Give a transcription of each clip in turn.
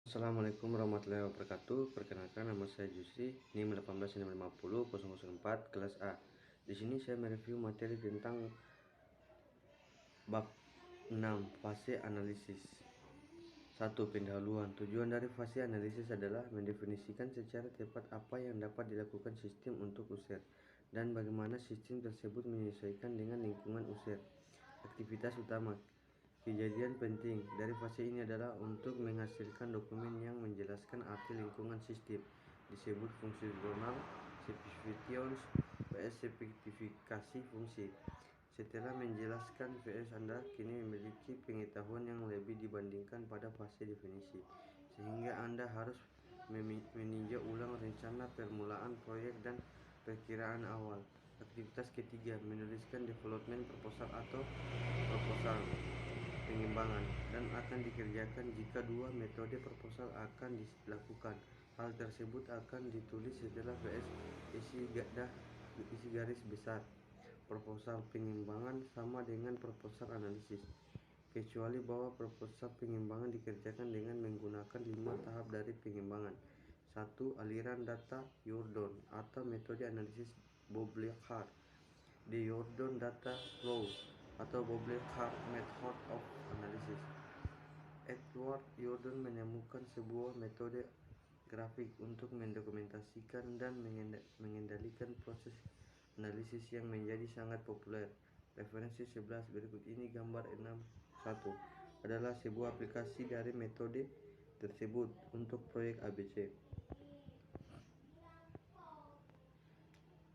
Assalamualaikum warahmatullahi wabarakatuh. Perkenalkan, nama saya Jusri, NIM 18650 kelas A. Di sini saya mereview materi tentang bab 6 fase analisis. 1. Pendahuluan. Tujuan dari fase analisis adalah mendefinisikan secara tepat apa yang dapat dilakukan sistem untuk user dan bagaimana sistem tersebut menyesuaikan dengan lingkungan user. Aktivitas utama. Kejadian penting dari fase ini adalah untuk menghasilkan dokumen yang menjelaskan arti lingkungan sistem, disebut fungsional specifications vs spesifikasi fungsi. Setelah menjelaskan VS, Anda kini memiliki pengetahuan yang lebih dibandingkan pada fase definisi, sehingga Anda harus meninjau ulang rencana permulaan proyek dan perkiraan awal. Aktivitas ketiga, menuliskan development proposal atau proposal pengembangan dan akan dikerjakan jika dua metode proposal akan dilakukan. Hal tersebut akan ditulis setelah VS isi garis besar. Proposal pengembangan sama dengan proposal analisis, kecuali bahwa proposal pengembangan dikerjakan dengan menggunakan 5 tahap dari pengembangan. 1. Aliran data Jordan atau metode analisis Bobley-Carr. The Jordan Data Flow atau Bobley-Carr Method of Analysis. Edward Jordan menemukan sebuah metode grafik untuk mendokumentasikan dan mengendalikan proses analisis yang menjadi sangat populer. Referensi 11 berikut ini. Gambar 6.1 adalah sebuah aplikasi dari metode tersebut untuk proyek ABC.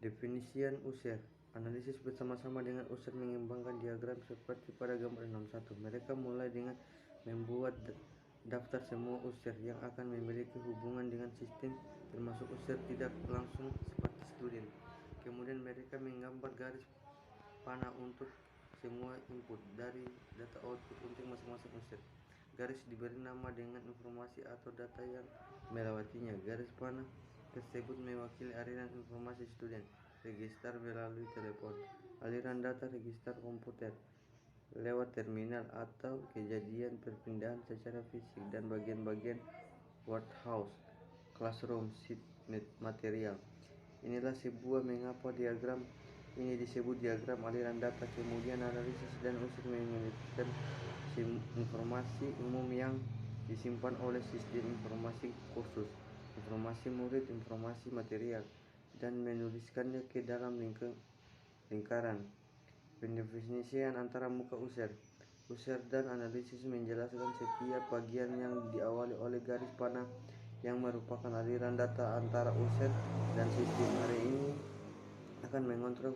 Definisian user. Analisis bersama-sama dengan user mengembangkan diagram seperti pada gambar 61. Mereka mulai dengan membuat daftar semua user yang akan memiliki hubungan dengan sistem, termasuk user tidak langsung seperti student. Kemudian mereka menggambar garis panah untuk semua input dari data output untuk masing-masing user. Garis diberi nama dengan informasi atau data yang melewatinya. Garis panah tersebut mewakili aliran informasi student, register melalui telepon, aliran data register komputer lewat terminal, atau kejadian perpindahan secara fisik, dan bagian-bagian warehouse, classroom, sheet material. Inilah sebuah mengapa diagram ini disebut diagram aliran data. Kemudian analisis dan user menganalisis informasi umum yang disimpan oleh sistem, informasi kursus, informasi murid, informasi material, dan menuliskannya ke dalam lingkaran. Pendefinisian antara muka user dan analisis menjelaskan setiap bagian yang diawali oleh garis panah yang merupakan aliran data antara user dan sistem. Hari ini akan mengontrol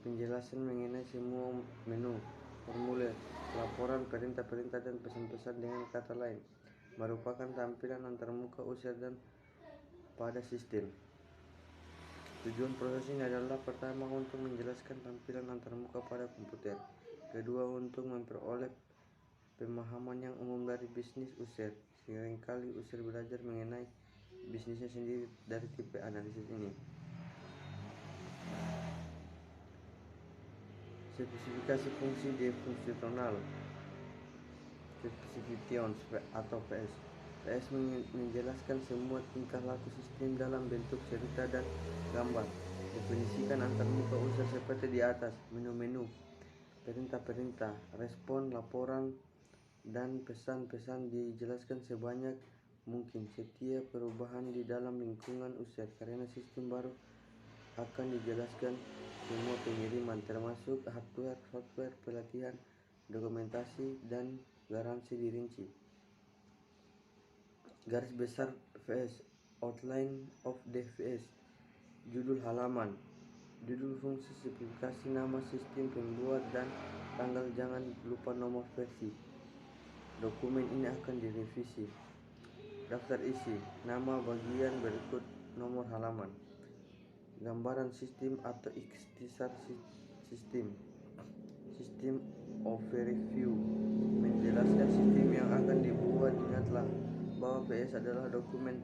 penjelasan mengenai semua menu, formulir, laporan, perintah-perintah, dan pesan-pesan. Dengan kata lain, merupakan tampilan antarmuka user dan pada sistem. Tujuan proses ini adalah pertama, untuk menjelaskan tampilan antarmuka pada komputer. Kedua, untuk memperoleh pemahaman yang umum dari bisnis user. Seringkali user belajar mengenai bisnisnya sendiri dari tipe analisis ini. Spesifikasi fungsi de fungsional specifications atau PS. PS menjelaskan semua tingkah laku sistem dalam bentuk cerita dan gambar. Definisikan antarmuka user seperti di atas: menu-menu, perintah-perintah, respon, laporan, dan pesan-pesan dijelaskan sebanyak mungkin. Setiap perubahan di dalam lingkungan user karena sistem baru akan dijelaskan semua pengiriman, termasuk hardware, software, pelatihan, dokumentasi, dan garansi dirinci. Garis besar VS, outline of the VS, judul halaman, judul fungsi, spesifikasi nama sistem, pembuat, dan tanggal. Jangan lupa nomor versi. Dokumen ini akan direvisi. Daftar isi, nama bagian berikut, nomor halaman. Gambaran sistem atau ikhtisar sistem. Sistem overview menjelaskan sistem yang akan dibuat. Ingatlah bahwa PS adalah dokumen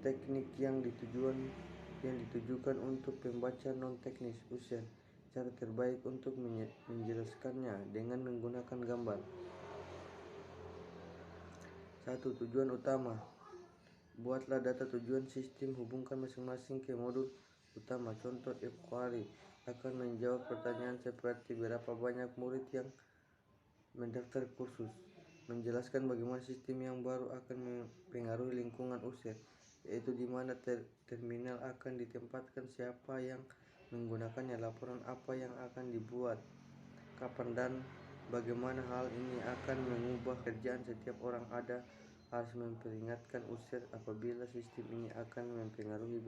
teknik yang ditujukan untuk pembaca non-teknis user. Cara terbaik untuk menjelaskannya dengan menggunakan gambar. 1. Tujuan utama. Buatlah data tujuan sistem, hubungkan masing-masing ke modul utama. Contoh inquiry akan menjawab pertanyaan seperti berapa banyak murid yang mendaftar kursus. Menjelaskan bagaimana sistem yang baru akan mempengaruhi lingkungan user, yaitu di mana terminal akan ditempatkan, siapa yang menggunakannya, laporan apa yang akan dibuat, kapan dan bagaimana hal ini akan mengubah kerjaan setiap orang. Ada harus memperingatkan user apabila sistem ini akan mempengaruhi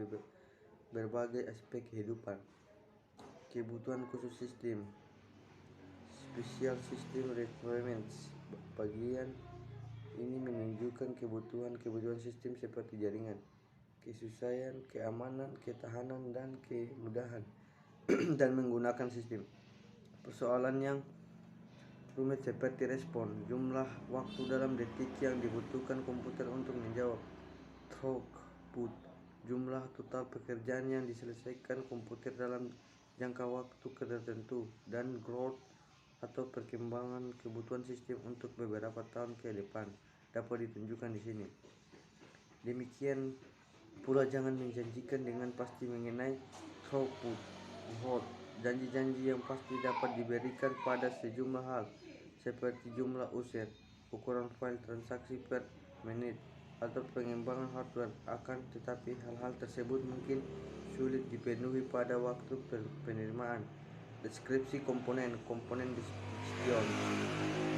berbagai aspek kehidupan. Kebutuhan khusus sistem. Special System Requirements. Bagian ini menunjukkan kebutuhan sistem seperti jaringan, kesusahan, keamanan, ketahanan, dan kemudahan dan menggunakan sistem. Persoalan yang rumit seperti respon, jumlah waktu dalam detik yang dibutuhkan komputer untuk menjawab. Throughput, jumlah total pekerjaan yang diselesaikan komputer dalam jangka waktu tertentu. Dan growth atau perkembangan kebutuhan sistem untuk beberapa tahun ke depan dapat ditunjukkan di sini. Demikian pula jangan menjanjikan dengan pasti mengenai throughput. Janji-janji yang pasti dapat diberikan pada sejumlah hal, seperti jumlah user, ukuran file transaksi per menit, atau pengembangan hardware. Akan tetapi hal-hal tersebut mungkin sulit dipenuhi pada waktu penerimaan. Deskripsi komponen description.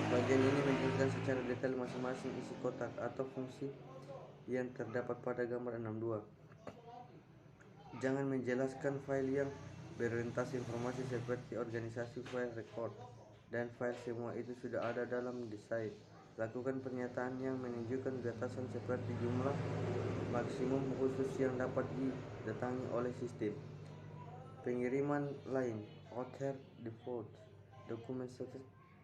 Bagian ini menjelaskan secara detail masing-masing isi kotak atau fungsi yang terdapat pada gambar 62. Jangan menjelaskan file yang berorientasi informasi seperti organisasi file record dan file, semua itu sudah ada dalam desain. Lakukan pernyataan yang menunjukkan batasan seperti jumlah maksimum khusus yang dapat didatangi oleh sistem. Pengiriman lain, author default.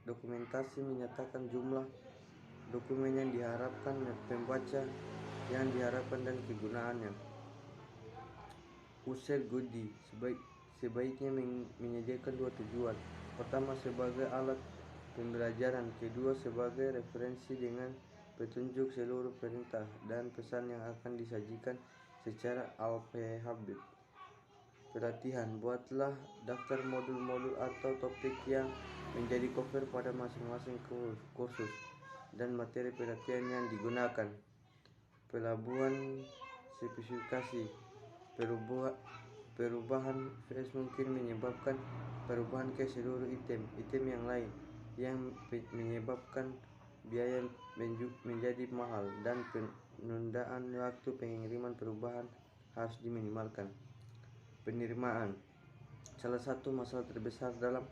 Dokumentasi menyatakan jumlah dokumen yang diharapkan, pembaca yang diharapkan, dan kegunaannya. User goodie sebaiknya menyediakan dua tujuan. Pertama, sebagai alat pembelajaran. Kedua, sebagai referensi dengan petunjuk seluruh perintah dan pesan yang akan disajikan secara alfabet. Pelatihan. Buatlah daftar modul-modul atau topik yang menjadi cover pada masing-masing kursus dan materi pelatihan yang digunakan. Pelabuhan spesifikasi. Perubahan VS mungkin menyebabkan perubahan ke seluruh item yang lain, yang menyebabkan biaya menjadi mahal, dan penundaan waktu pengiriman perubahan harus diminimalkan. Penerimaan. Salah satu masalah terbesar dalam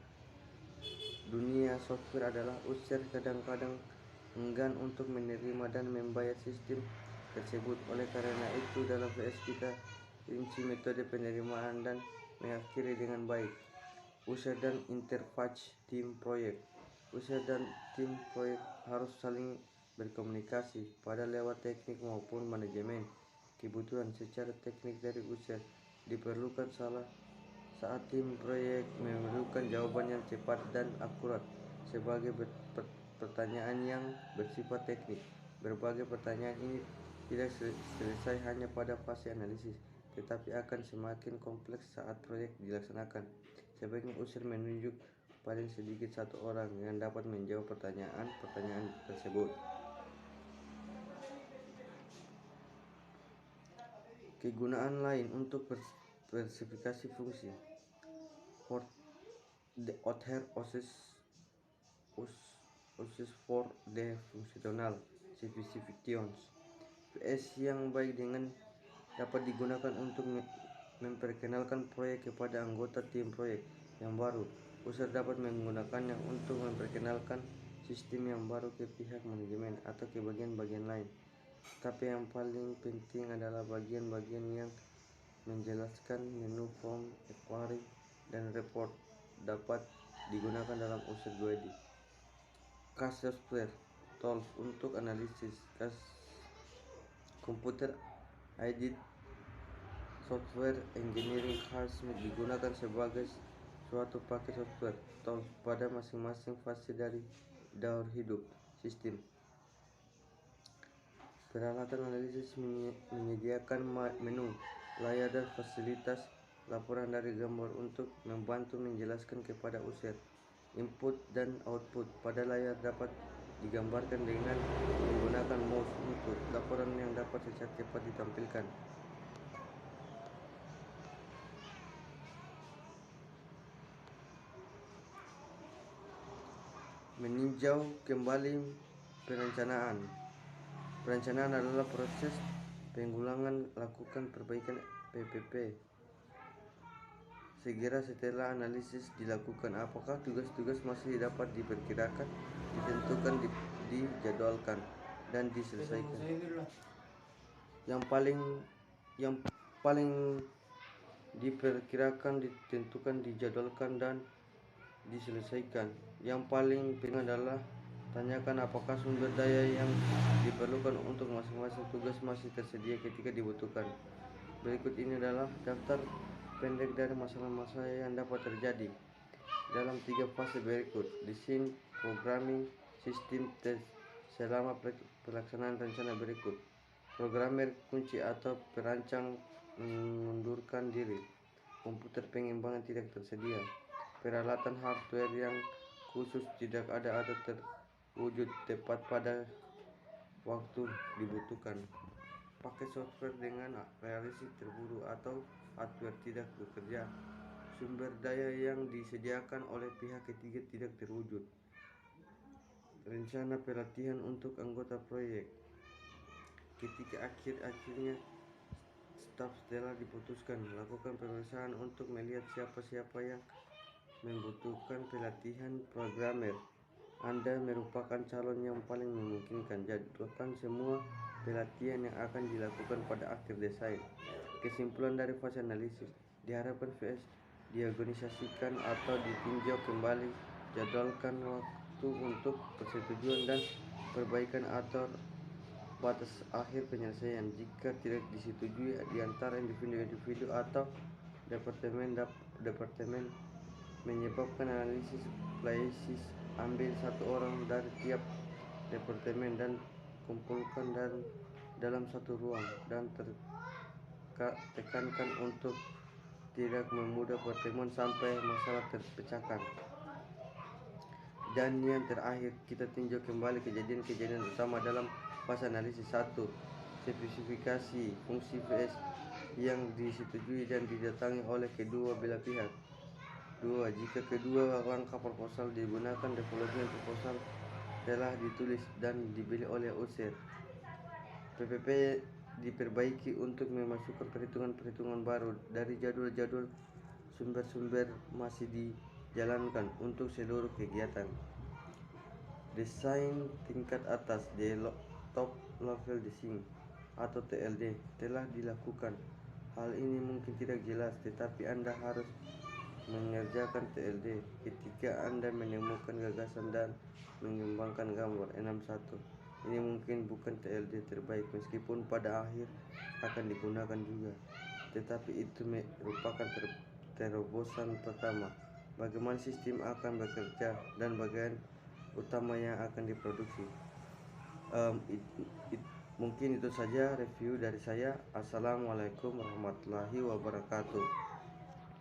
dunia software adalah user kadang-kadang enggan untuk menerima dan membayar sistem tersebut. Oleh karena itu, dalam VS kita rinci metode penerimaan dan mengakhiri dengan baik. User dan interface tim proyek. User dan tim proyek harus saling berkomunikasi pada lewat teknik maupun manajemen. Kebutuhan secara teknik dari user diperlukan saat tim proyek memerlukan jawaban yang cepat dan akurat sebagai pertanyaan yang bersifat teknik. Berbagai pertanyaan ini tidak selesai hanya pada fase analisis, tetapi akan semakin kompleks saat proyek dilaksanakan. Sebaiknya user menunjuk paling sedikit satu orang yang dapat menjawab pertanyaan tersebut. Kegunaan lain untuk spesifikasi fungsi. The author uses for the functional specifications. PS yang baik dapat digunakan untuk memperkenalkan proyek kepada anggota tim proyek yang baru. User dapat menggunakannya untuk memperkenalkan sistem yang baru ke pihak manajemen atau ke bagian-bagian lain. Tapi yang paling penting adalah bagian-bagian yang menjelaskan menu form, inquiry, dan report dapat digunakan dalam user guide. Case software tools untuk analisis. Computer aided software engineering harus digunakan sebagai suatu paket software tools pada masing-masing fase dari daur hidup sistem. Peralatan analisis menyediakan menu, layar dan fasilitas laporan dari gambar untuk membantu menjelaskan kepada user. Input dan output pada layar dapat digambarkan dengan menggunakan mouse input, laporan yang dapat secara cepat ditampilkan. Meninjau kembali perencanaan. Perencanaan adalah proses pengulangan lakukan perbaikan PPP. Segera setelah analisis dilakukan, apakah tugas-tugas masih dapat diperkirakan, ditentukan, dijadwalkan, dan diselesaikan. Yang paling diperkirakan, ditentukan, dijadwalkan, dan diselesaikan. Yang paling penting adalah tanyakan apakah sumber daya yang diperlukan untuk masing-masing tugas masih tersedia ketika dibutuhkan. Berikut ini adalah daftar pendek dari masalah-masalah yang dapat terjadi dalam 3 fase berikut: desain, programming, sistem tes. Selama pelaksanaan rencana berikut: programmer kunci atau perancang mengundurkan diri, komputer pengimbangan tidak tersedia, peralatan hardware yang khusus tidak ada atau terwujud tepat pada waktu dibutuhkan, pakai software dengan realistik terburu atau hardware tidak bekerja, sumber daya yang disediakan oleh pihak ketiga tidak terwujud, rencana pelatihan untuk anggota proyek. Ketika akhirnya staf setelah diputuskan, lakukan pemeriksaan untuk melihat siapa-siapa yang membutuhkan pelatihan programmer. Anda merupakan calon yang paling memungkinkan. Jadwalkan semua pelatihan yang akan dilakukan pada akhir desain. Kesimpulan dari fase analisis: diharapkan VS diorganisasikan atau ditinjau kembali, jadwalkan waktu untuk persetujuan dan perbaikan atau batas akhir penyelesaian. Jika tidak disetujui di antara individu atau departemen menyebabkan analisis playlist, ambil satu orang dari tiap departemen dan kumpulkan dalam satu ruang, dan tekankan untuk tidak memudah pertemuan sampai masalah terpecahkan. Dan yang terakhir, kita tinjau kembali kejadian-kejadian utama dalam fase analisis. 1. Spesifikasi fungsi VS yang disetujui dan didatangi oleh kedua belah pihak. 2. Jika kedua langkah proposal digunakan, development proposal telah ditulis dan dibeli oleh user. PPP diperbaiki untuk memasukkan perhitungan-perhitungan baru dari jadwal sumber-sumber masih dijalankan untuk seluruh kegiatan. Desain tingkat atas, top level design atau TLD telah dilakukan. Hal ini mungkin tidak jelas, tetapi Anda harus mengerjakan TLD ketika Anda menemukan gagasan dan mengembangkan gambar. 61. Ini mungkin bukan TLD terbaik meskipun pada akhir akan digunakan juga, tetapi itu merupakan terobosan pertama. Bagaimana sistem akan bekerja dan bagian utama yang akan diproduksi. Mungkin itu saja review dari saya. Assalamualaikum warahmatullahi wabarakatuh.